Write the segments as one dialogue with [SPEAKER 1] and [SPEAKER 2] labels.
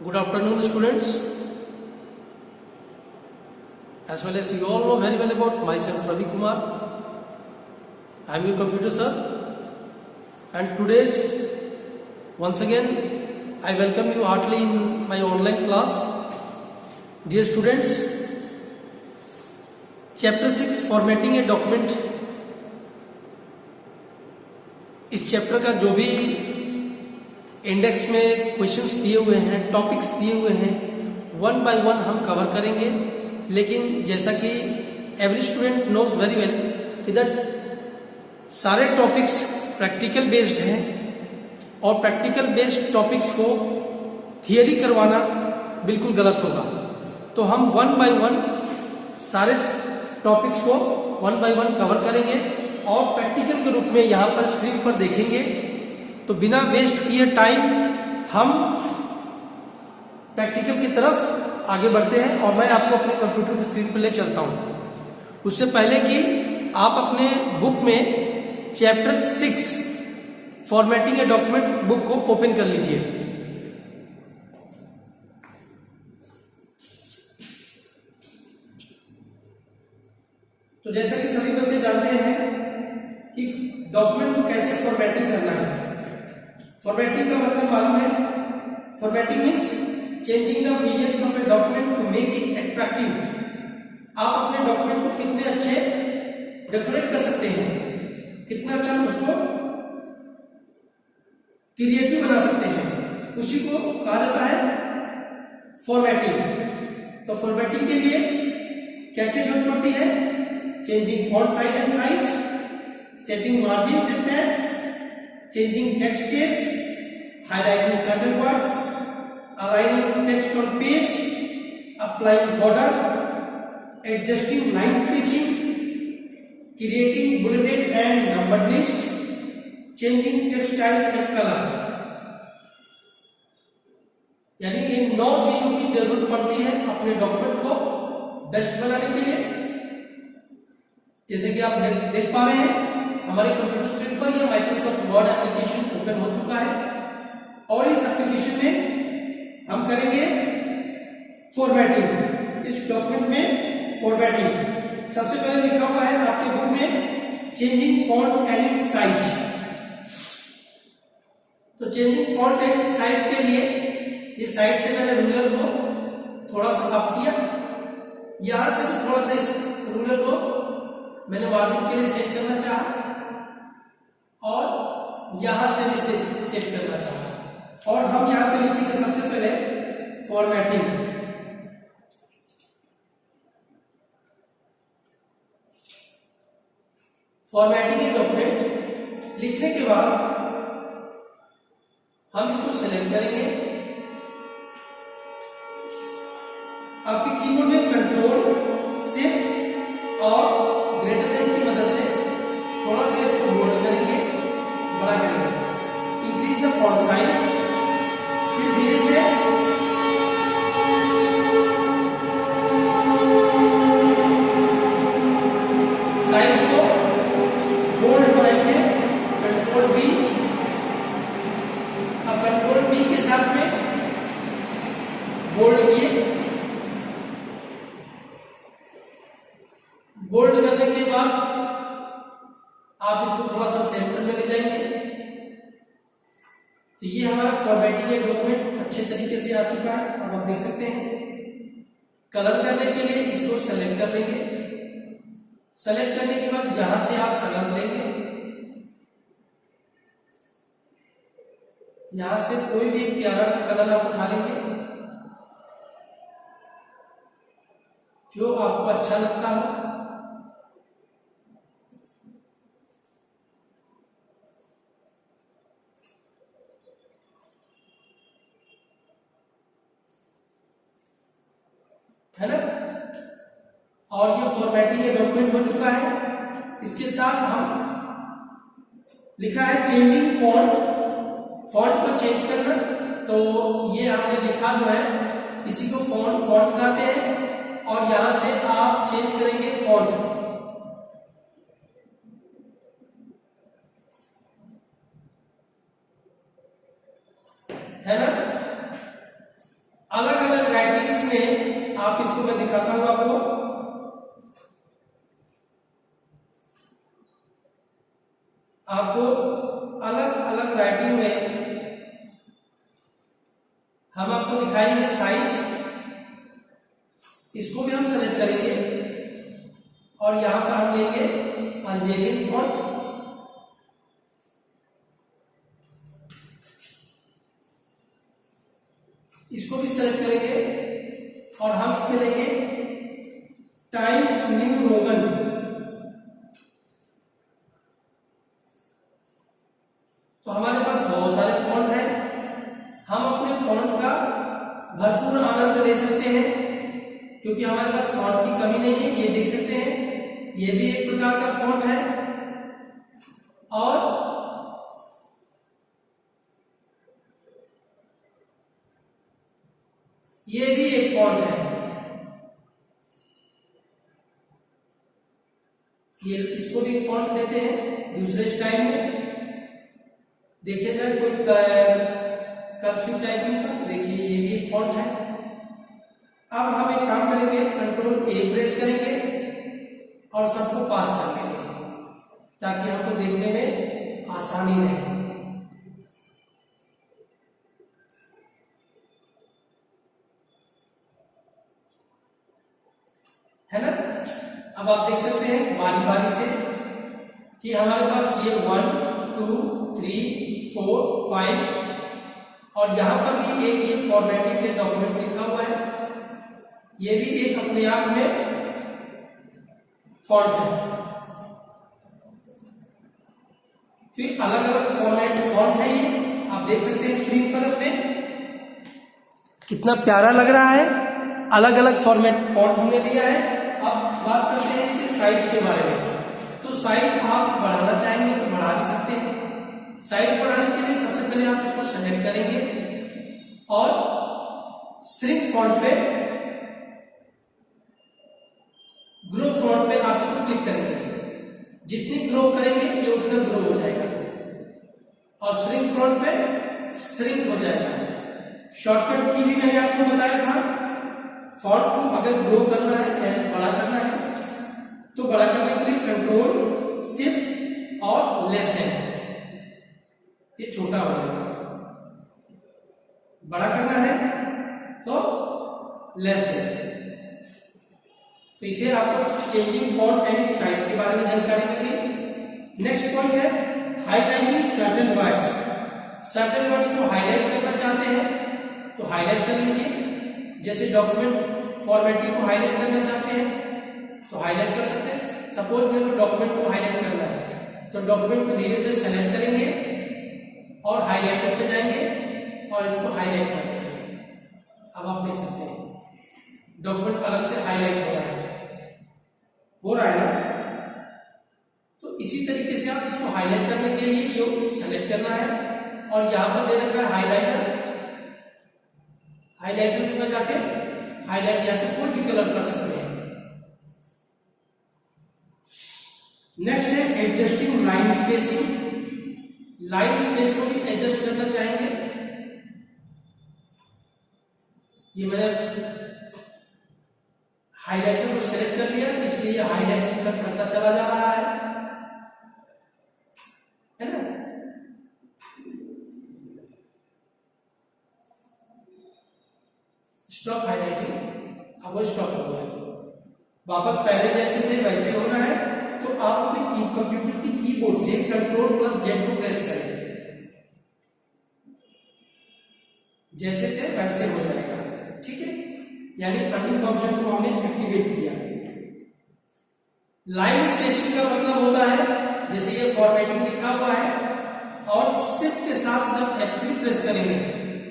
[SPEAKER 1] Good afternoon, students. As well as you all know very well about myself, Ravi Kumar. I am your computer sir. And today's, once again, I welcome you heartily in my online class. Dear students, Chapter 6 Formatting a Document. इस chapter का जो भी index में questions दिए हुए हैं, topics दिए हुए हैं, वन बाय वन हम कवर करेंगे। लेकिन जैसा कि every student knows very well कि दैट सारे टॉपिक्स प्रैक्टिकल बेस्ड हैं और प्रैक्टिकल बेस्ड टॉपिक्स को थियरी करवाना बिल्कुल गलत होगा। तो हम वन बाय वन सारे टॉपिक्स को वन बाय वन कवर करेंगे और प्रैक्टिकल के रूप में यहाँ पर स्क्रीन पर देखेंगे। तो बिना वेस्ट किए टाइम हम प्रैक्टिकल की तरफ आगे बढ़ते हैं और मैं आपको अपने कंप्यूटर की स्क्रीन पर ले चलता हूं। उससे पहले कि आप अपने बुक में chapter 6 formatting a document book को ओपन कर लीजिए। तो जैसा कि सभी बच्चे जानते हैं कि डॉक्यूमेंट को कैसे फॉर्मेटिंग करना है। फॉर्मेटिंग का मतलब मालूम है। Formatting means changing the appearance of a document to make it attractive. आप अपने डॉक्यूमेंट को कितने अच्छे डेकोरेट कर सकते हैं, कितना अच्छा उसको क्रिएटिव बना सकते हैं, उसी को कहा जाता है फॉर्मेटिंग। तो फॉर्मेटिंग के लिए क्या क्या जरूरत पड़ती है? Changing font size and size, setting margins and tabs, changing text case, highlighting certain words, aligning text on page, applying border, adjusting line spacing, creating bulleted and numbered list, changing text styles and color। यानी ये 9 चीजों की जरूरत पड़ती है अपने document को best बनाने के लिए। जैसे कि आप देख पा रहे हैं हमारे कंप्यूटर स्क्रीन पर यह माइक्रोसॉफ्ट वर्ड एप्लीकेशन ओपन हो चुका है और इस एप्लीकेशन में हम करेंगे फॉर्मेटिंग। इस डॉक्यूमेंट में फॉर्मेटिंग सबसे पहले लिखा हुआ है आपके बुक में changing font and its size. तो changing font and its size के लिए इस साइड से मैंने रूलर को थोड़ा सा अप किया, यहां से भी थोड़ा सा इस रूलर को मैंने मार्जिन के लिए सेट करना चाहा और यहां से भी सेट करना चाहा। और हम यहां पे लिखेंगे सबसे पहले फॉर्मेटिंग। फॉर्मेटिंग ए डॉक्यूमेंट लिखने के बाद हम इसको सेलेक्ट करेंगे। आपके कीबोर्ड में कंट्रोल शिफ्ट और ग्रेटर देन की मदद से थोड़ा सा इसको बोल्ड करेंगे, बड़ा करेंगे, इंक्रीज द फॉन्ट साइज, फिर धीरे से साइज को बोल्ड बनाएंगे, कंट्रोल बी। अब कंट्रोल बी के साथ में बोल्ड किए। बोल्ड करने के बाद आप इसको थोड़ा सा सेंटर में ले जाएंगे। तो ये हमारा फॉर्मेटिंग ए डॉक्यूमेंट अच्छे तरीके से आ चुका है। अब आप देख सकते हैं। कलर करने के लिए इसको सेलेक्ट कर लेंगे। सेलेक्ट करने के बाद यहां से आप कलर लेंगे, यहां से कोई भी प्यारा सा कलर आप उठा लेंगे जो आपको अच्छा लगता हो। है ना? और ये फॉर्मेटिंग ए डॉक्यूमेंट हो चुका है। इसके साथ हम लिखा है चेंजिंग फॉन्ट, फॉन्ट को चेंज करना। तो ये हमने लिखा जो है इसी को फॉन्ट कहते हैं और यहां से आप चेंज करेंगे फॉन्ट। है ना? अलग अलग राइटिंग्स में आप इसको मैं दिखाता हूं आपको। आपको अलग अलग राइटिंग में हम आपको दिखाएंगे साइज, इसको भी हम सेलेक्ट करेंगे और यहां पर हम लेंगे अल्जेरियन फॉन्ट, इसको भी सेलेक्ट करेंगे और हम इसमें लेंगे टाइम्स न्यू रोमन। तो हमारे पास बहुत सारे फॉन्ट हैं, हम अपने फॉन्ट का भरपूर आनंद ले सकते हैं क्योंकि हमारे पास फॉन्ट की कमी नहीं है। ये देख सकते हैं, ये भी एक प्रकार का फॉन्ट है और ये भी एक फॉन्ट है। ये इसको भी फॉन्ट देते हैं दूसरे स्टाइल में। देखिए जाए कोई कर्सिव टाइपिंग का, देखिए ये भी एक फॉन्ट है। अब हम एक काम करेंगे, कंट्रोल ए प्रेस करेंगे और सबको पास कर देंगे ताकि हमको देखने में आसानी रहे। है ना। अब आप देख सकते हैं बारी बारी से कि हमारे पास ये 1 2 3 4 5 और यहां पर भी एक ये फॉर्मेटिंग के डॉक्यूमेंट लिखा हुआ है, ये भी एक अपने आप में फॉन्ट है। तो ये अलग अलग फॉन्ट है, ये आप देख सकते हैं स्क्रीन पर अपने, कितना प्यारा लग रहा है। अलग अलग फॉन्ट हमने लिया है। अब बात करते हैं इसके साइज के बारे में। तो साइज आप बढ़ाना चाहेंगे तो बढ़ा भी सकते हैं। साइज बढ़ाने के लिए सबसे पहले आप इसको सेलेक्ट करेंगे और श्रिंक फॉन्ट पे, ग्रो फॉन्ट पे आप इसको क्लिक करेंगे। जितनी ग्रो करेंगे ये उतना ग्रो हो जाएगा और श्रिंक फॉन्ट पे श्रिंक हो जाएगा। शॉर्टकट की भी मैंने आपको बताया था। फॉन्ट को अगर ग्रो करना है यानी बड़ा करना है तो बड़ा करने के लिए कंट्रोल शिफ्ट और लेस देन, ये छोटा हो जाएगा। बड़ा करना है तो लेस देन। तो इसे आपको चेंजिंग फॉन्ट एंड साइज के बारे में जानकारी मिली। नेक्स्ट पॉइंट है highlighting certain words. Certain words को हाईलाइट करना चाहते हैं तो हाईलाइट कर लीजिए। जैसे डॉक्यूमेंट फॉर्मेटिंग को हाईलाइट करना चाहते हैं तो हाईलाइट कर सकते हैं। सपोज मेरे को डॉक्यूमेंट को हाईलाइट करना है तो डॉक्यूमेंट को धीरे से सेलेक्ट करेंगे और हाईलाइटर पे जाएंगे और इसको हाईलाइट कर देंगे। अब आप देख सकते हैं डॉक्यूमेंट अलग से हाईलाइट हो रहा है ना। तो इसी तरीके से आप इसको हाईलाइट करने के लिए ये सेलेक्ट करना है और यहां पर दे रखा है हाईलाइटर। हाईलाइटर में जाके हाईलाइट यहां से कोई भी कलर कर सकते हैं। नेक्स्ट है adjusting line spacing. Line space को भी एडजस्ट करना चाहेंगे। ये मैंने हाईलाइटर को सेलेक्ट कर लिया इसलिए हाईलाइटिंग करता चला जा रहा है ना। स्टॉप हाईलाइटिंग, अब वो स्टॉप हो गया। वापस पहले जैसे थे वैसे होना है तो आप अपने कंप्यूटर की कीबोर्ड से Ctrl+Z को प्रेस करें। जैसे थे वैसे हो जाएगा, ठीक है। यानी अंडू फंक्शन को हमने एक्टिवेट किया। लाइन स्पेसिंग का मतलब होता है जैसे ये फॉर्मेटिंग लिखा हुआ है और शिफ्ट के साथ जब F3 प्रेस करेंगे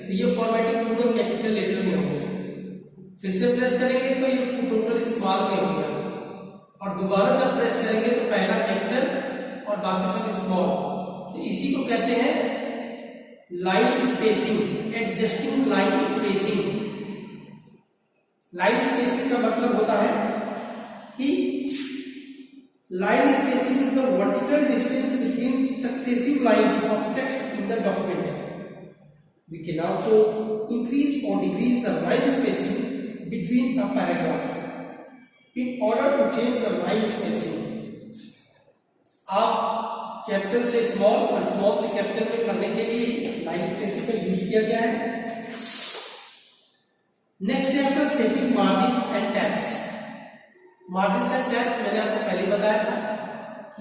[SPEAKER 1] तो ये फॉर्मेटिंग पूरा कैपिटल लेटर में होगी। फिर से प्रेस करेंगे तो ये टोटल स्मॉल में हो गया और दोबारा जब प्रेस करेंगे तो पहला कैपिटल और बाकी सब स्मॉल। तो इसी को कहते हैं line spacing, adjusting line spacing. Line spacing का मतलब होता है कि line spacing is the vertical distance between successive lines of text in the document. We can also increase or decrease the line spacing between a paragraph. In order to change the line spacing, आप capital से small और small से capital में करने के लिए line spacing का use किया गया है। नेक्स्ट है आपका setting margin and tabs. Margin and tabs मैंने आपको पहले बताया था,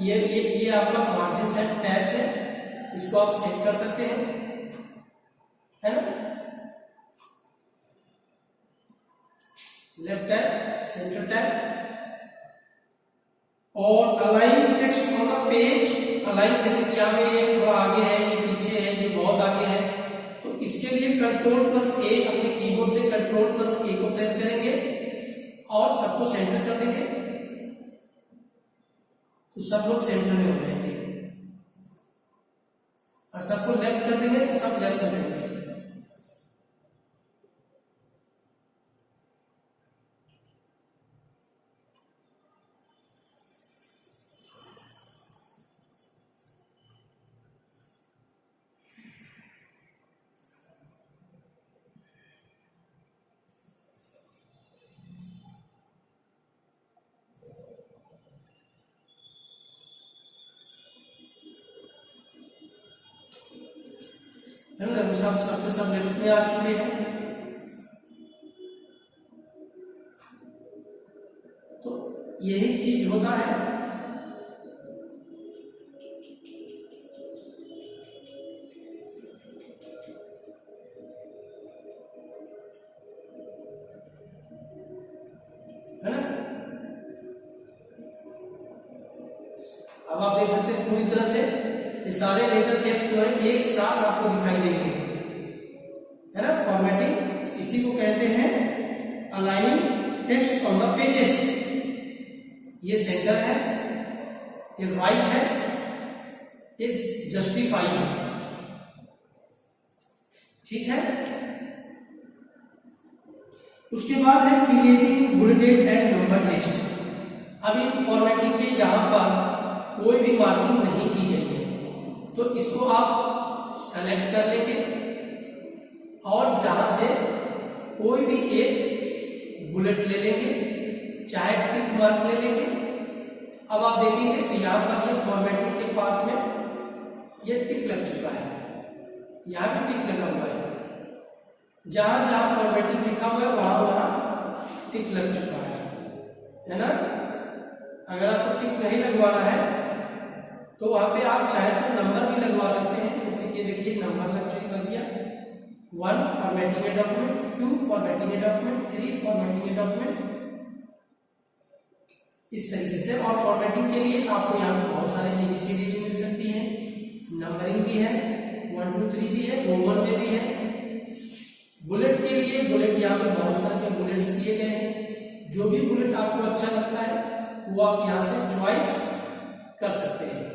[SPEAKER 1] ये आपका मार्जिन एंड टैब्स है, इसको आप सेट कर सकते हैं, है ना। लेफ्ट टैब, सेंटर टैब, और align text on the page. Align जैसे कि यहाँ पे थोड़ा आगे है, ये पीछे है, ये बहुत आगे है, तो इसके लिए कंट्रोल प्लस ए, अपने कीबोर्ड से कंट्रोल प्लस ए को प्रेस करेंगे और सबको सेंटर कर देंगे, तो सब लोग सेंटर में हो जाएंगे, और सबको लेफ्ट कर देंगे तो सब लेफ्ट हो जाएंगे। है ना, सबके सब लेफ्ट में आ चुके हैं। तो यही चीज होता है। है ना, अब आप देख सकते हैं पूरी तरह से ये सारे लेटर टेक्स्ट जो है एक साथ आपको दिखाई देंगे, है ना। फॉर्मेटिंग इसी को कहते हैं aligning text on the pages. ये सेंटर है, ये राइट है, ये जस्टिफाई है, ठीक है। उसके बाद है creating bulleted and number list. अब इन फॉर्मेटिंग के यहां पर कोई भी मार्किंग नहीं की गई है, तो इसको आप सेलेक्ट कर लेंगे और यहां से कोई भी एक बुलेट ले लेंगे, चाहे टिक मार्क ले लेंगे। अब आप देखेंगे कि यहां पर ये फॉर्मेटिंग के पास में ये टिक लग चुका है, यहां पे टिक लगा हुआ है, जहां जहां फॉर्मेटिंग लिखा हुआ है वहां वहां टिक लग चुका है ना। अगर आपको टिक नहीं लगवाना है तो वहां पे आप चाहे तो नंबर भी लगवा सकते हैं, जैसे कि देखिए नंबर लग गया, 1 formatting a document, 2 formatting a document, 3 formatting a document, इस तरीके से। और फॉर्मेटिंग के लिए आपको यहाँ पे बहुत सारे ABCD भी मिल सकती है, नंबरिंग भी है, 1 2 3 भी है, रोमन में भी है। बुलेट के लिए बुलेट यहाँ पे बहुत सारे के बुलेट्स दिए गए हैं, जो भी बुलेट आपको अच्छा लगता है वो आप यहाँ से चॉइस कर सकते हैं।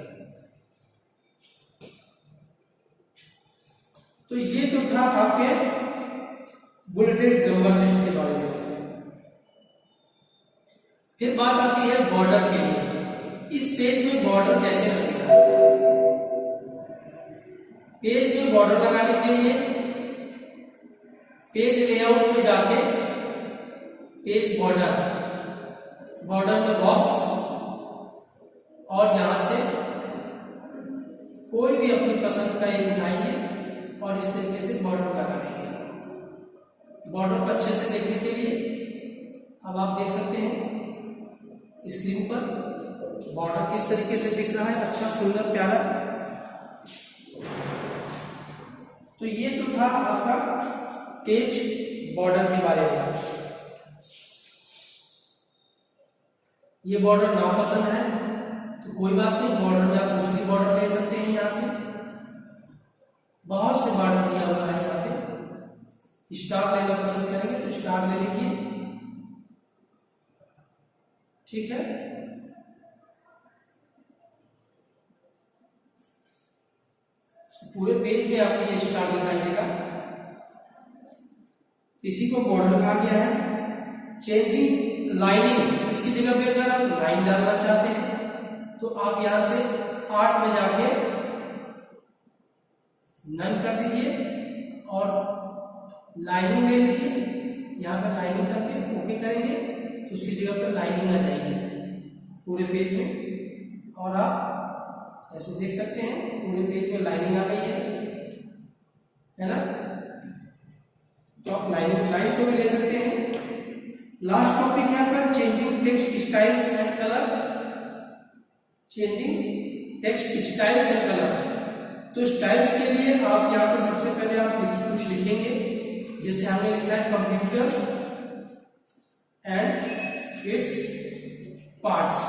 [SPEAKER 1] तो ये तो था आपके बुलेटेड नंबर लिस्ट के बारे में। फिर बात आती है बॉर्डर के लिए। इस पेज में बॉर्डर कैसे लगेगा? पेज में बॉर्डर लगाने के लिए पेज लेआउट में जाके पेज बॉर्डर में बॉक्स, और यहां से कोई भी अपनी पसंद का एक उठाएंगे और इस तरीके से बॉर्डर लगा देंगे। बॉर्डर को अच्छे से देखने के लिए अब आप देख सकते हैं स्क्रीन पर बॉर्डर किस तरीके से दिख रहा है, अच्छा सुंदर प्यारा। तो ये तो था आपका पेज बॉर्डर के बारे में। ये बॉर्डर नापसंद है तो कोई बात नहीं, बॉर्डर में आप दूसरी बॉर्डर ले सकते हैं। यहां से बहुत से बॉर्डर दिया हुआ है, यहाँ पे स्टार लेना पसंद करेंगे तो स्टार ले लीजिए, ठीक है। पूरे पेज में आपको ये स्टार दिखाई देगा, इसी को बॉर्डर कहा गया है। चेंजिंग लाइनिंग, इसकी जगह पे अगर आप लाइन डालना चाहते हैं तो आप यहां से 8 में जाके नन कर दीजिए और लाइनिंग ले लीजिए, यहाँ पे लाइनिंग करके ओके करेंगे तो उसकी जगह पर लाइनिंग आ जाएगी पूरे पेज में। और आप ऐसे देख सकते हैं पूरे पेज में लाइनिंग आ गई है ना। तो आप लाइन को भी ले सकते हैं। लास्ट टॉपिक है आपका changing text styles and colour. Changing text styles and colour, तो स्टाइल्स के लिए आप यहाँ पे सबसे पहले आप कुछ लिखेंगे, जैसे हमने लिखा है computer and its parts.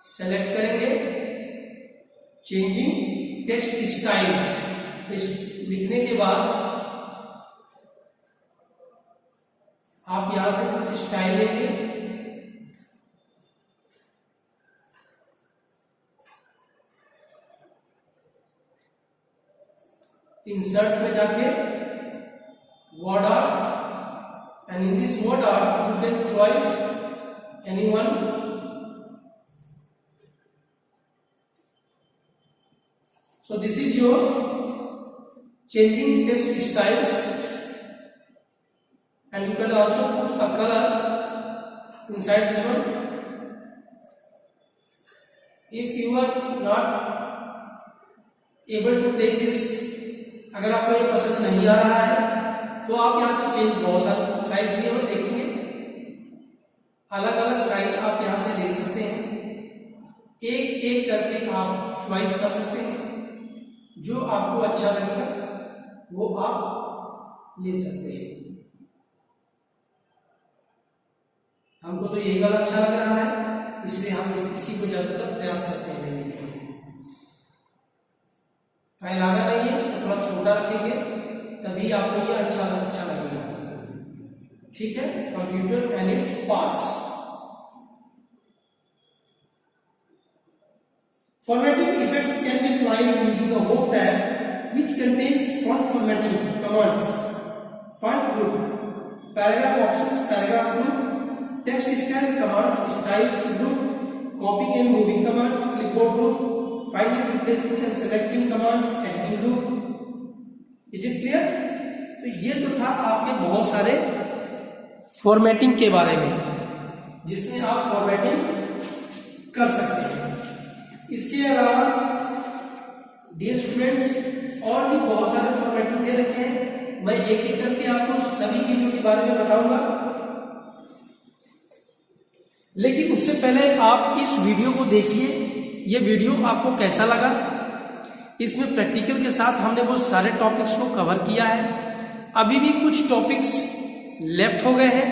[SPEAKER 1] Select करेंगे चेंजिंग टेक्स्ट स्टाइल, लिखने के बाद आप यहां से कुछ स्टाइल लेंगे, इंसर्ट में जाके word art, and in this word art you can choice anyone. So this is your changing text styles, and you can also put a color inside this one. If you are not able to take this, अगर आपको ये पसंद नहीं आ रहा है तो आप यहाँ से चेंज, बहुत सारे साइज दिए हुए देखेंगे, अलग अलग साइज आप यहाँ से ले सकते हैं, एक एक करके आप चॉइस कर सकते हैं, जो आपको अच्छा लगेगा वो आप ले सकते हैं। हमको तो यही वाला अच्छा लग रहा है, इसलिए हम इसी को ज्यादातर प्रयास करते हैं लेने के लिए। फाइल आगा नहीं है, उसको थोड़ा छोटा रखेंगे तभी आपको ये अच्छा लगेगा। ठीक है, computer and its parts. Formatting effects can be applied using a home tab which contains font formatting commands, font group, paragraph options, paragraph group, text styles commands, styles group, copying and moving commands, clipboard group, finding, replacing and selecting commands, editing group. Is it clear? तो ये तो था आपके बहुत सारे formatting के बारे में, जिसमें आप फॉर्मेटिंग कर सकते हैं। इसके अलावा डियर स्टूडेंट्स और भी बहुत सारे फॉर्मेटिंग दे रखे हैं, मैं एक एक करके आपको सभी चीजों के बारे में बताऊंगा। लेकिन उससे पहले आप इस वीडियो को देखिए, ये वीडियो आपको कैसा लगा। इसमें प्रैक्टिकल के साथ हमने वो सारे टॉपिक्स को कवर किया है, अभी भी कुछ टॉपिक्स लेफ्ट हो गए हैं,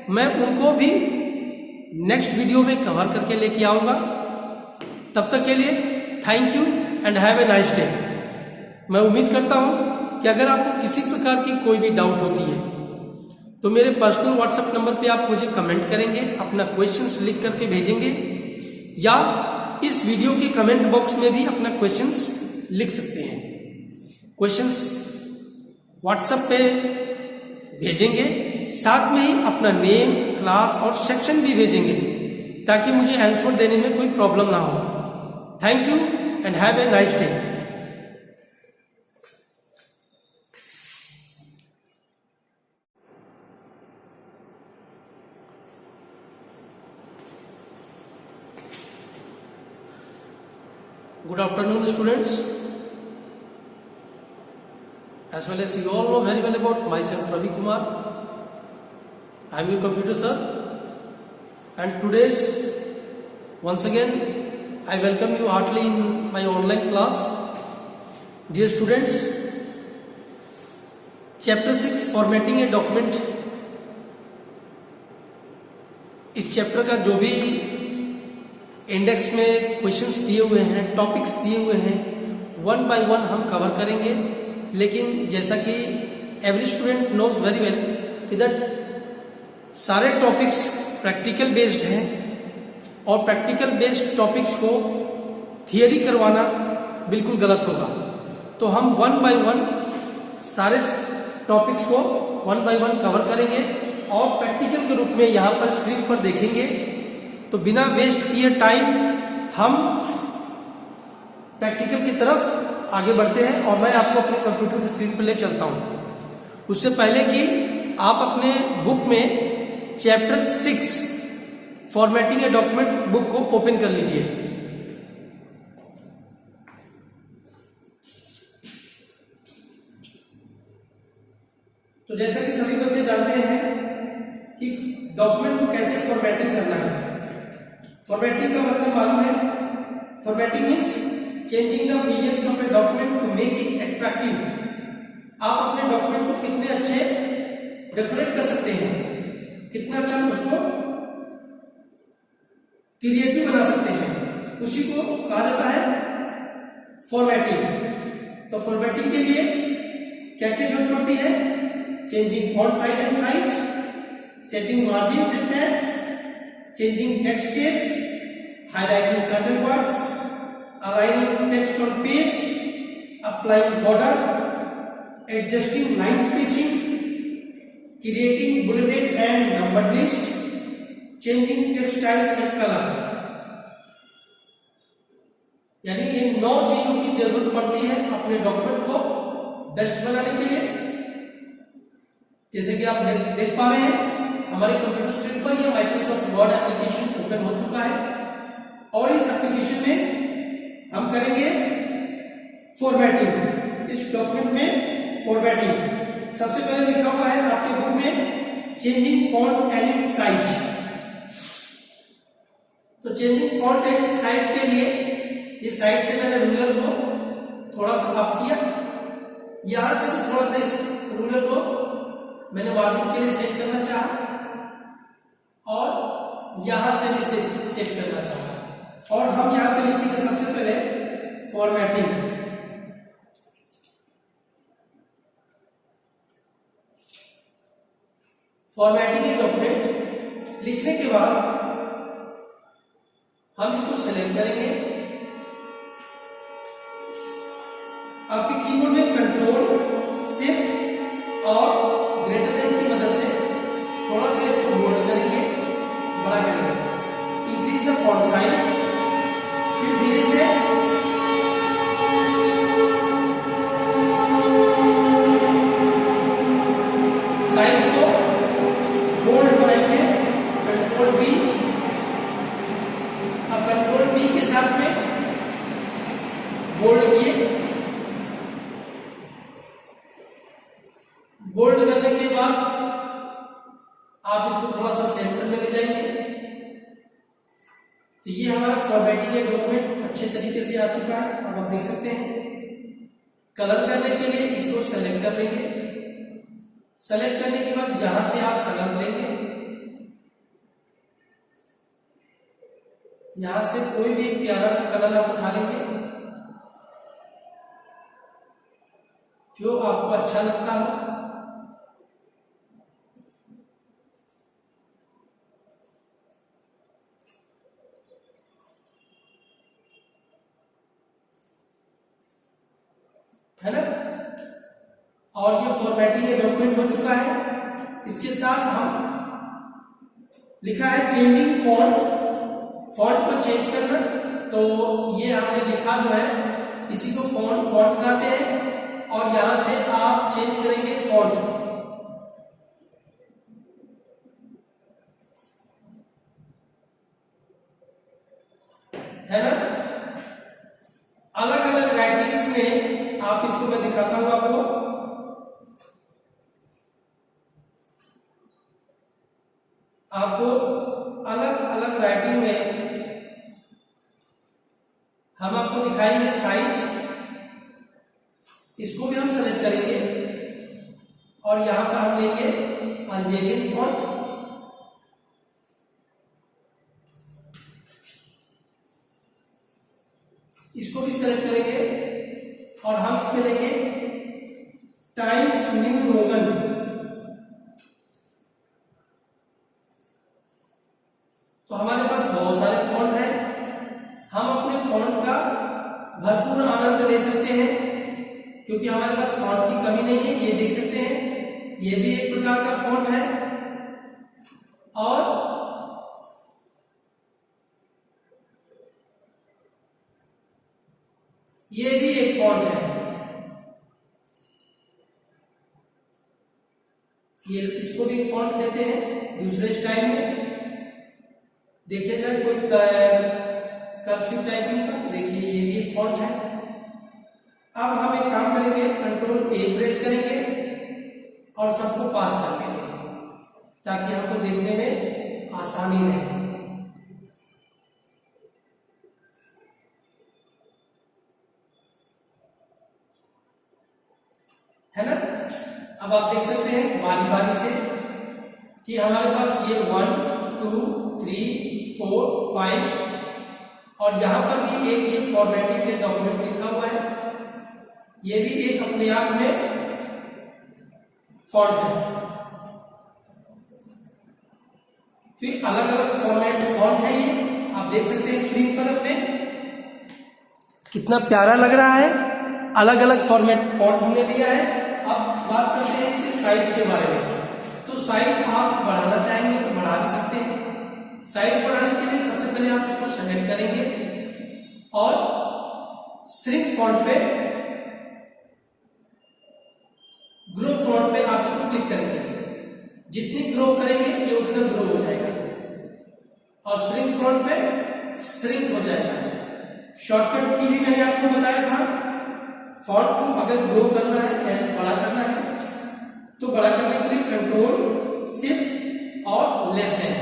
[SPEAKER 1] मैं उनको भी नेक्स्ट वीडियो में कवर करके लेके आऊंगा। तब तक के लिए thank you and have a nice day. मैं उम्मीद करता हूं कि अगर आपको किसी प्रकार की कोई भी डाउट होती है तो मेरे पर्सनल व्हाट्सएप नंबर पे आप मुझे कमेंट करेंगे, अपना क्वेश्चंस लिख करके भेजेंगे, या इस वीडियो के कमेंट बॉक्स में भी अपना क्वेश्चंस लिख सकते हैं। क्वेश्चंस व्हाट्सएप पे भेजेंगे, साथ में ही अपना नेम, क्लास और सेक्शन भी भेजेंगे ताकि मुझे आंसर देने में कोई प्रॉब्लम ना हो। Thank you and have a nice day. Good afternoon, students. As well as you all know very well about myself, Ravi Kumar. I am your computer sir, and today's once again I welcome you heartily in my online class. Dear students, chapter 6 formatting a document, इस chapter का जो भी index में questions दिए हुए हैं, topics दिए हुए हैं, वन बाय वन हम कवर करेंगे। लेकिन जैसा कि every student knows very well कि दैट सारे टॉपिक्स प्रैक्टिकल बेस्ड हैं और प्रैक्टिकल बेस्ड टॉपिक्स को थियरी करवाना बिल्कुल गलत होगा। तो हम वन बाय वन सारे टॉपिक्स को वन बाय वन कवर करेंगे और प्रैक्टिकल के रूप में यहाँ पर स्क्रीन पर देखेंगे। तो बिना वेस्ट किए टाइम हम प्रैक्टिकल की तरफ आगे बढ़ते हैं और मैं आपको अपने कंप्यूटर की स्क्रीन पर ले चलता हूं। उससे पहले कि आप अपने बुक में chapter 6 formatting a document book को ओपन कर लीजिए। तो जैसा कि सभी बच्चे जानते हैं कि डॉक्यूमेंट को कैसे फॉर्मेटिंग करना है। फॉर्मेटिंग का मतलब मालूम है? Formatting means changing the appearance of a document to make it attractive. आप अपने डॉक्यूमेंट को कितने अच्छे डेकोरेट कर सकते हैं, कितना अच्छा उसको क्रिएटिव बना सकते हैं, उसी को कहा जाता है फॉर्मेटिंग। तो फॉर्मेटिंग के लिए क्या क्या जरूरत पड़ती है? Changing font size and size, setting margins and tabs, changing text case, highlighting certain words, aligning text on page, applying border, adjusting line spacing, creating bulleted and numbered list, changing text styles and color। यानी ये 9 चीजों की जरूरत पड़ती है अपने document को best बनाने के लिए। जैसे कि आप देख पा रहे हैं हमारे कंप्यूटर स्क्रीन पर ये माइक्रोसॉफ्ट वर्ड एप्लीकेशन ओपन हो चुका है और इस एप्लीकेशन में हम करेंगे फॉर्मेटिंग। इस डॉक्यूमेंट में फॉर्मेटिंग सबसे पहले लिखा हुआ है आपके बुक में changing font and its size. तो changing font and its size के लिए इस साइड से मैंने रूलर को थोड़ा सा अप किया, यहां से भी थोड़ा सा इस रूलर को मैंने मार्जिन के लिए सेट करना चाहा और यहां से भी सेट करना चाहता। और हम यहां पे लिखेंगे सबसे पहले फॉर्मेटिंग। फॉर्मेटिंग ए डॉक्यूमेंट लिखने के बाद हम इसको सेलेक्ट करेंगे। आपके कीबोर्ड में कंट्रोल शिफ्ट और ग्रेटर देन की मदद से थोड़ा सा इसको बोल्ड करेंगे, बड़ा करेंगे, इंक्रीज द फॉन्ट साइज, फिर धीरे से साइज को बोल्ड बनाएंगे, कंट्रोल बी। अब कंट्रोल बी के साथ में बोल्ड किए। बोल्ड करने के बाद आप इसको थोड़ा सा सेंटर में ले जाएंगे। तो ये हमारा फॉर्मेटिंग है डॉक्यूमेंट अच्छे तरीके से आ चुका है। अब आप देख सकते हैं। कलर करने के लिए इसको सेलेक्ट कर लेंगे। सेलेक्ट करने के बाद यहां से आप कलर लेंगे, यहां से कोई भी एक प्यारा सा कलर आप उठा लेंगे जो आपको अच्छा लगता हो। है ना? और ये फॉर्मेटिंग ये डॉक्यूमेंट हो चुका है। इसके साथ हम लिखा है चेंजिंग फॉन्ट, फॉन्ट को चेंज करना। तो ये हमने लिखा जो है इसी को फॉन्ट कहते हैं और यहां से आप चेंज करेंगे फॉन्ट। है ना? अलग अलग राइटिंग्स में आप इसको मैं दिखाता हूं आपको। आपको अलग अलग राइटिंग में हम आपको दिखाएंगे साइज। इसको भी हम सेलेक्ट करेंगे और यहां पर हम लेंगे अल्जेरियन फॉन्ट। इसको भी सेलेक्ट करेंगे और हम इसमें लेंगे टाइम्स न्यू रोमन। तो हमारे पास बहुत सारे फॉन्ट हैं। हम अपने फॉन्ट का भरपूर आनंद ले सकते हैं क्योंकि हमारे पास फॉन्ट की कमी नहीं है। ये देख सकते हैं, ये भी एक प्रकार का फॉन्ट है। और ये भी एक फॉन्ट है, ये इसको भी फॉन्ट देते हैं दूसरे स्टाइल में। देखिए जाए कोई कर्सिव टाइपिंग का, देखिए ये भी एक फॉन्ट है। अब हम एक काम करेंगे, कंट्रोल ए प्रेस करेंगे और सबको पास कर देंगे ताकि हमको देखने में आसानी रहे। है ना। अब आप देख सकते हैं बारी बारी से कि हमारे पास ये 1 2 3 4 5 और यहां पर भी एक ये फॉर्मेटिंग के डॉक्यूमेंट लिखा हुआ है, ये भी एक अपने आप में फॉन्ट है। तो ये अलग अलग फॉन्ट है, ये आप देख सकते हैं स्क्रीन पर अपने, कितना प्यारा लग रहा है। अलग अलग फॉन्ट हमने लिया है। अब बात करते हैं इसके साइज के बारे में। तो साइज आप बढ़ाना चाहेंगे तो बढ़ा भी सकते हैं। साइज बढ़ाने के लिए सबसे पहले आप इसको सेलेक्ट करेंगे और श्रिंक फॉन्ट पे, ग्रो फॉन्ट पे आप इसको क्लिक करेंगे। जितनी ग्रो करेंगे ये उतना ग्रो हो जाएगा और श्रिंक फॉन्ट पे श्रिंक हो जाएगा। शॉर्टकट की भी मैंने आपको बताया था, फॉन्ट को अगर ग्रो करना है यानी बड़ा करना है तो बड़ा करने के लिए कंट्रोल शिफ्ट और लेस देन,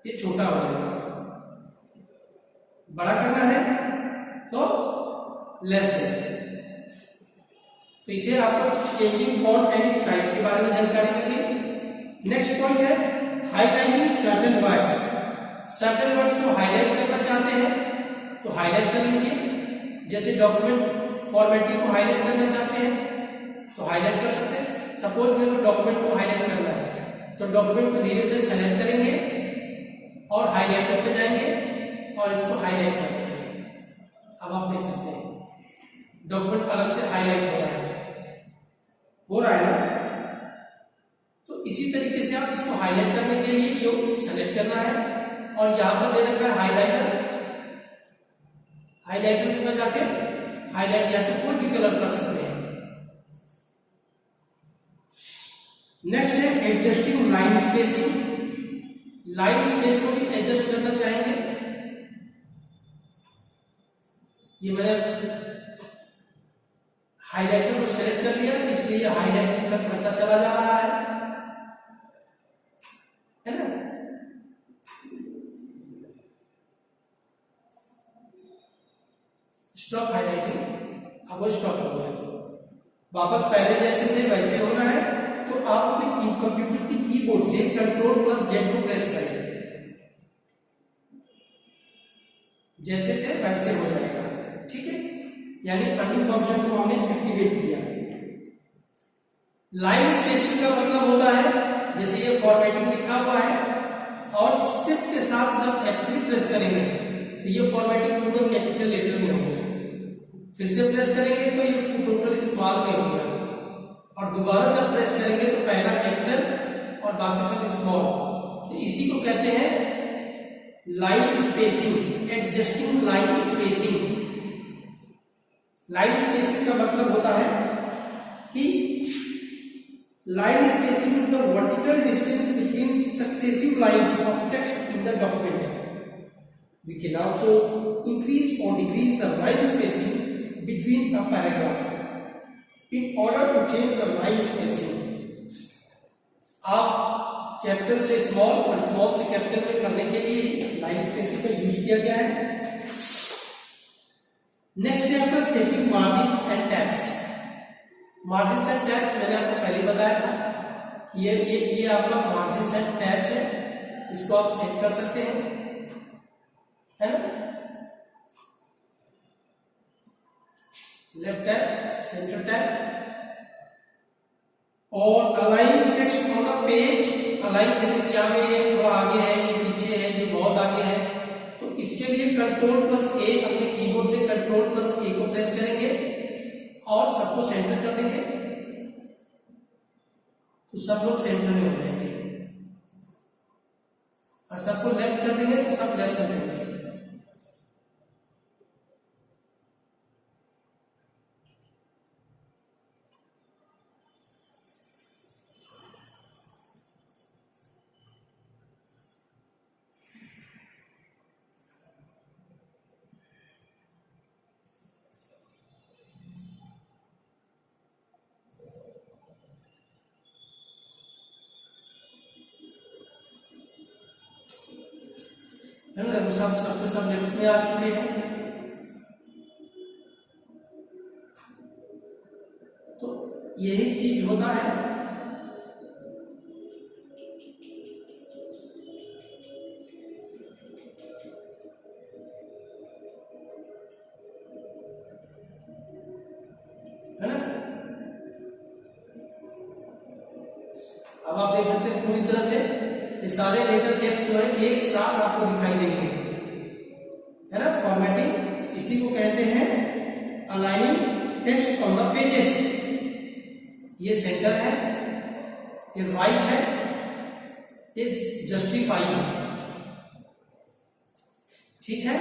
[SPEAKER 1] ये छोटा हो जाएगा। बड़ा करना है तो लेस देन। तो इसे आपको चेंजिंग फॉन्ट एंड साइज के बारे में जानकारी मिल गई। नेक्स्ट पॉइंट है highlighting certain words. Certain words को हाईलाइट करना चाहते हैं तो हाईलाइट कर लीजिए। जैसे डॉक्यूमेंट फॉर्मेटिंग को हाईलाइट करना चाहते हैं तो हाईलाइट कर सकते हैं। सपोज मेरे को डॉक्यूमेंट को हाईलाइट करना है तो डॉक्यूमेंट को धीरे से सेलेक्ट करेंगे और हाईलाइटर पे जाएंगे और इसको हाईलाइट कर देंगे। अब आप देख सकते हैं डॉक्यूमेंट अलग से हाईलाइट हो रहा है ना। तो इसी तरीके से आप इसको हाईलाइट करने के लिए ये सेलेक्ट करना है और यहां पर दे रखा है हाईलाइटर। हाईलाइटर में जाके हाईलाइट यहां से कोई भी कलर कर सकते हैं। नेक्स्ट है adjusting line spacing. Line space को भी एडजस्ट करना चाहेंगे। ये मैंने हाईलाइटर को सेलेक्ट कर लिया इसलिए हाईलाइटिंग करता चला जा रहा है ना। स्टॉप हाईलाइटिंग, अब वो स्टॉप हो गया। वापस पहले जैसे थे वैसे होना है तो आप अपने कंप्यूटर की कीबोर्ड से Ctrl+Z को प्रेस करें, जैसे थे वैसे हो जाएगा। ठीक है, यानी अंडू फंक्शन को हमने एक्टिवेट किया। लाइन स्पेसिंग का मतलब होता है जैसे ये फॉर्मेटिंग लिखा हुआ है और शिफ्ट के साथ जब F3 प्रेस करेंगे तो ये फॉर्मेटिंग पूरा कैपिटल लेटर में होगा। फिर से प्रेस करेंगे तो ये टोटल स्मॉल में हो गया और दोबारा जब प्रेस करेंगे तो पहला कैपिटल और बाकी सब स्मॉल। तो इसी को कहते हैं line spacing, adjusting line spacing. Line spacing का मतलब होता है कि line spacing is the vertical distance between successive lines of text in the document. We can also increase or decrease the line spacing between a paragraph. In order to change the line spacing, आप capital से small और small से capital में करने के लिए line spacing का use किया गया है। नेक्स्ट है आपका setting margin and tabs. Margin and tabs मैंने आपको पहले बताया था। ये आपका मार्जिन एंड टैब्स है, इसको आप सेट कर सकते हैं, है ना। लेफ्ट टैब, सेंटर टैब और align text on the page. Align जैसे कि यहाँ पे थोड़ा आगे है, ये पीछे है, ये बहुत आगे है, तो इसके लिए Ctrl+A अपने कीबोर्ड से Ctrl+A को प्रेस करेंगे और सबको सेंटर कर देंगे तो सब लोग सेंटर में हो जाएंगे और सबको लेफ्ट कर देंगे तो सब लेफ्ट हो जाएंगे। है ना, सबके सब लेफ्ट में आ चुके हैं। तो यही चीज होता है। है ना, अब आप देख सकते हैं पूरी तरह से ये सारे लेटर एफ जो है एक साथ आपको दिखाई देंगे, है ना। फॉर्मेटिंग इसी को कहते हैं aligning text on the pages. ये सेंटर है, ये राइट है, ये जस्टिफाई है, ठीक है।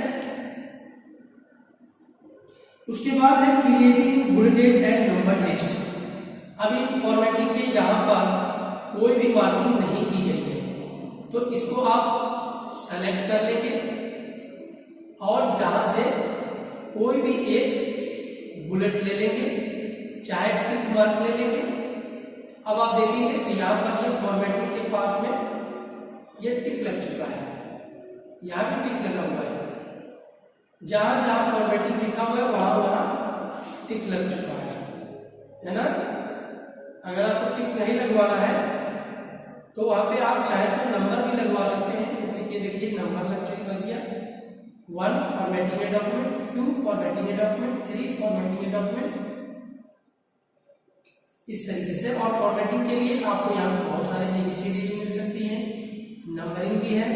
[SPEAKER 1] उसके बाद है creating bulleted and number list. अभी फॉर्मेटिंग के यहां पर कोई भी मार्किंग नहीं की गई है, तो इसको आप सेलेक्ट कर लेंगे और यहां से कोई भी एक बुलेट ले लेंगे, चाहे टिक मार्क ले लेंगे। अब आप देखेंगे कि यहां पर ये फॉर्मेटिंग के पास में ये टिक लग चुका है, यहां भी टिक लगा हुआ है। जहां जहां फॉर्मेटिंग लिखा हुआ है वहां वहां टिक लग चुका है ना। अगर आपको टिक नहीं लगवाना है तो वहां पे आप चाहे तो नंबर भी लगवा सकते हैं। जैसे कि देखिए नंबर लग गया, 1 formatting a document, 2 formatting a document, 3 formatting a document, इस तरीके से। और फॉर्मेटिंग के लिए आपको यहाँ पे बहुत सारे ABCD भी मिल सकती है, नंबरिंग भी है,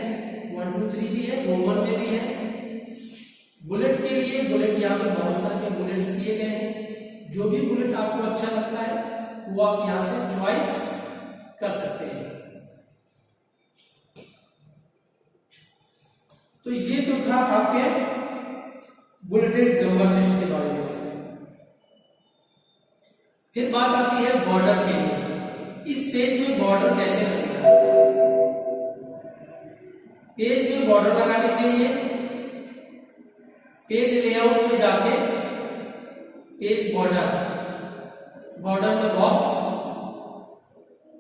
[SPEAKER 1] 1 2 3 भी है, रोमन में भी है। बुलेट के लिए बुलेट यहाँ पे बहुत सारे के बुलेट्स दिए गए हैं, जो भी बुलेट आपको अच्छा लगता है वो आप यहाँ से चॉइस कर सकते हैं। तो ये तो था आपके बुलेटेड नंबर लिस्ट के बारे में। फिर बात आती है बॉर्डर के लिए। इस पेज में बॉर्डर कैसे लगेगा? पेज में बॉर्डर लगाने के लिए पेज लेआउट में जाके पेज बॉर्डर में बॉक्स,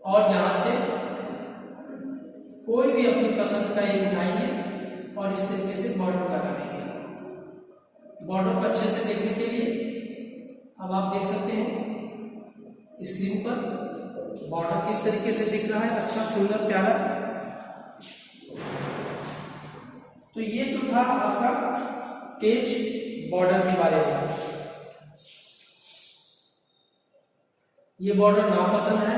[SPEAKER 1] और यहां से कोई भी अपनी पसंद का एक उठाएंगे और इस तरीके से बॉर्डर लगा देंगे। बॉर्डर को अच्छे से देखने के लिए अब आप देख सकते हैं स्क्रीन पर बॉर्डर किस तरीके से दिख रहा है, अच्छा सुंदर प्यारा। तो ये तो था आपका पेज बॉर्डर के बारे में। ये बॉर्डर नापसंद है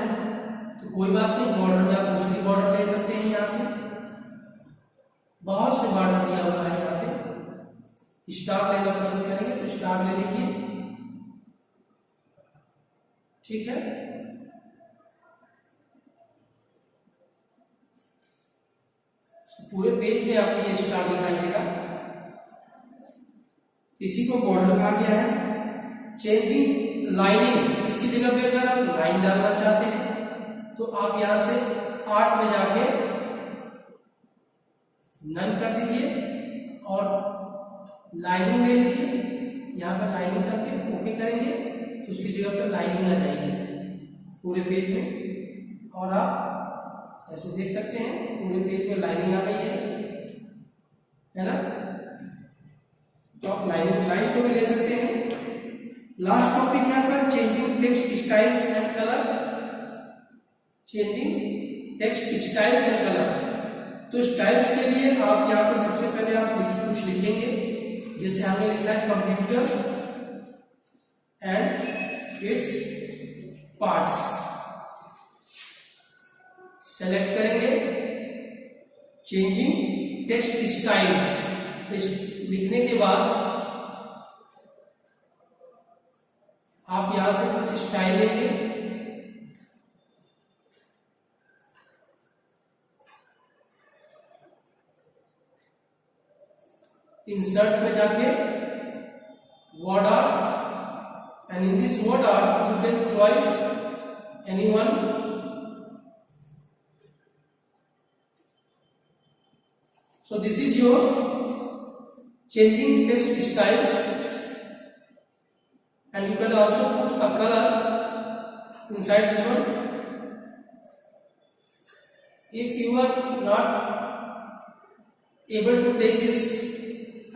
[SPEAKER 1] तो कोई बात नहीं, बॉर्डर में आप दूसरी बॉर्डर ले सकते हैं। यहां से बहुत से बॉर्डर दिया हुआ है, यहाँ पे स्टार लेना पसंद करेंगे तो स्टार ले लीजिए, ठीक है। पूरे पेज में आपको ये स्टार दिखाई देगा। इसी को बॉर्डर कहा गया है। चेंजिंग लाइनिंग, इसकी जगह पे अगर आप लाइन डालना चाहते हैं तो आप यहां से 8 में जाके नन कर दीजिए और लाइनिंग ले लीजिए। यहाँ पर लाइनिंग करके ओके करेंगे तो उसकी जगह पर लाइनिंग आ जाएगी पूरे पेज में। और आप ऐसे देख सकते हैं पूरे पेज में लाइनिंग आ गई है ना। तो आप लाइन को भी ले सकते हैं। लास्ट टॉपिक है आपका changing text styles and colour. Changing text styles and colour, तो स्टाइल्स के लिए आप यहाँ पे सबसे पहले आप कुछ लिखेंगे। जैसे हमने लिखा है computer and its parts, select करेंगे चेंजिंग टेक्स्ट स्टाइल। लिखने के बाद आप यहां से कुछ स्टाइल लेंगे। इंसर्ट में जाके word art, and in this word art you can choice anyone. So this is your changing text styles, and you can also put a color inside this one. If you are not able to take this.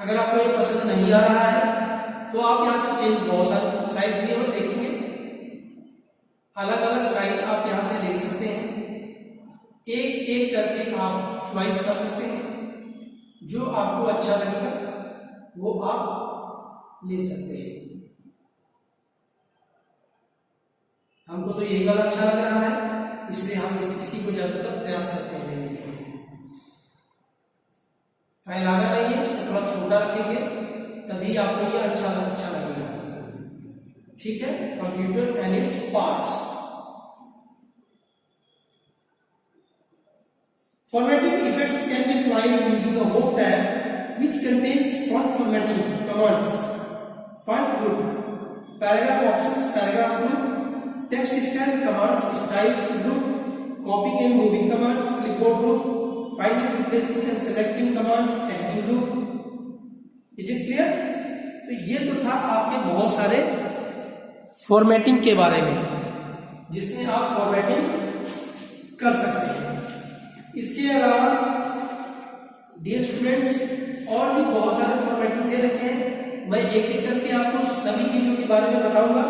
[SPEAKER 1] अगर आपको ये पसंद नहीं आ रहा है तो आप यहाँ से चेंज, बहुत सारे साइज दिए हुए देखेंगे, अलग अलग साइज आप यहाँ से ले सकते हैं। एक एक करके आप चॉइस कर सकते हैं, जो आपको अच्छा लगेगा वो आप ले सकते हैं। हमको तो ये वाला अच्छा लग रहा है, इसलिए हम इसी को ज्यादातर प्रयास करते हैं लेने के लिए। फैलाना नहीं है, उसको थोड़ा छोटा रखेंगे तभी आपको ये अच्छा लगेगा। ठीक है, computer and its parts. Formatting effects can be applied using a home tab which contains font formatting commands, font group, paragraph options, paragraph group, text styles commands, styles group, copying and moving commands, clipboard group, finding, replacing and selecting commands, editing group। Is it clear? तो ये तो था आपके बहुत सारे formatting के बारे में, जिसमें आप फॉर्मेटिंग कर सकते हैं। इसके अलावा डियर स्टूडेंट्स और भी बहुत सारे फॉर्मेटिंग दे रखे हैं, मैं एक एक करके आपको सभी चीजों के बारे में बताऊंगा।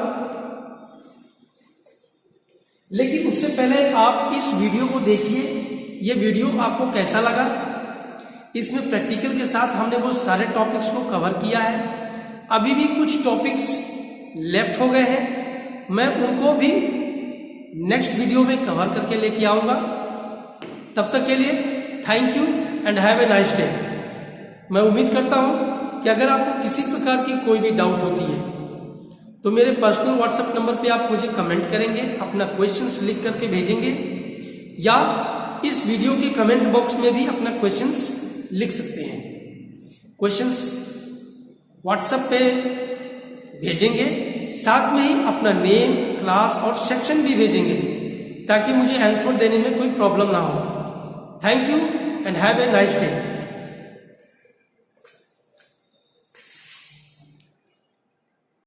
[SPEAKER 1] लेकिन उससे पहले आप इस वीडियो को देखिए, ये वीडियो आपको कैसा लगा। इसमें प्रैक्टिकल के साथ हमने वो सारे टॉपिक्स को कवर किया है। अभी भी कुछ टॉपिक्स लेफ्ट हो गए हैं, मैं उनको भी नेक्स्ट वीडियो में कवर करके लेके आऊंगा। तब तक के लिए thank you and have a nice day. मैं उम्मीद करता हूं कि अगर आपको किसी प्रकार की कोई भी डाउट होती है तो मेरे पर्सनल व्हाट्सएप नंबर पे आप मुझे कमेंट करेंगे, अपना क्वेश्चंस लिख करके भेजेंगे, या इस वीडियो के कमेंट बॉक्स में भी अपना क्वेश्चंस लिख सकते हैं। क्वेश्चंस व्हाट्सएप पे भेजेंगे, साथ में ही अपना नेम, क्लास और सेक्शन भी भेजेंगे, ताकि मुझे आंसर देने में कोई प्रॉब्लम ना हो। Thank you and have a nice day.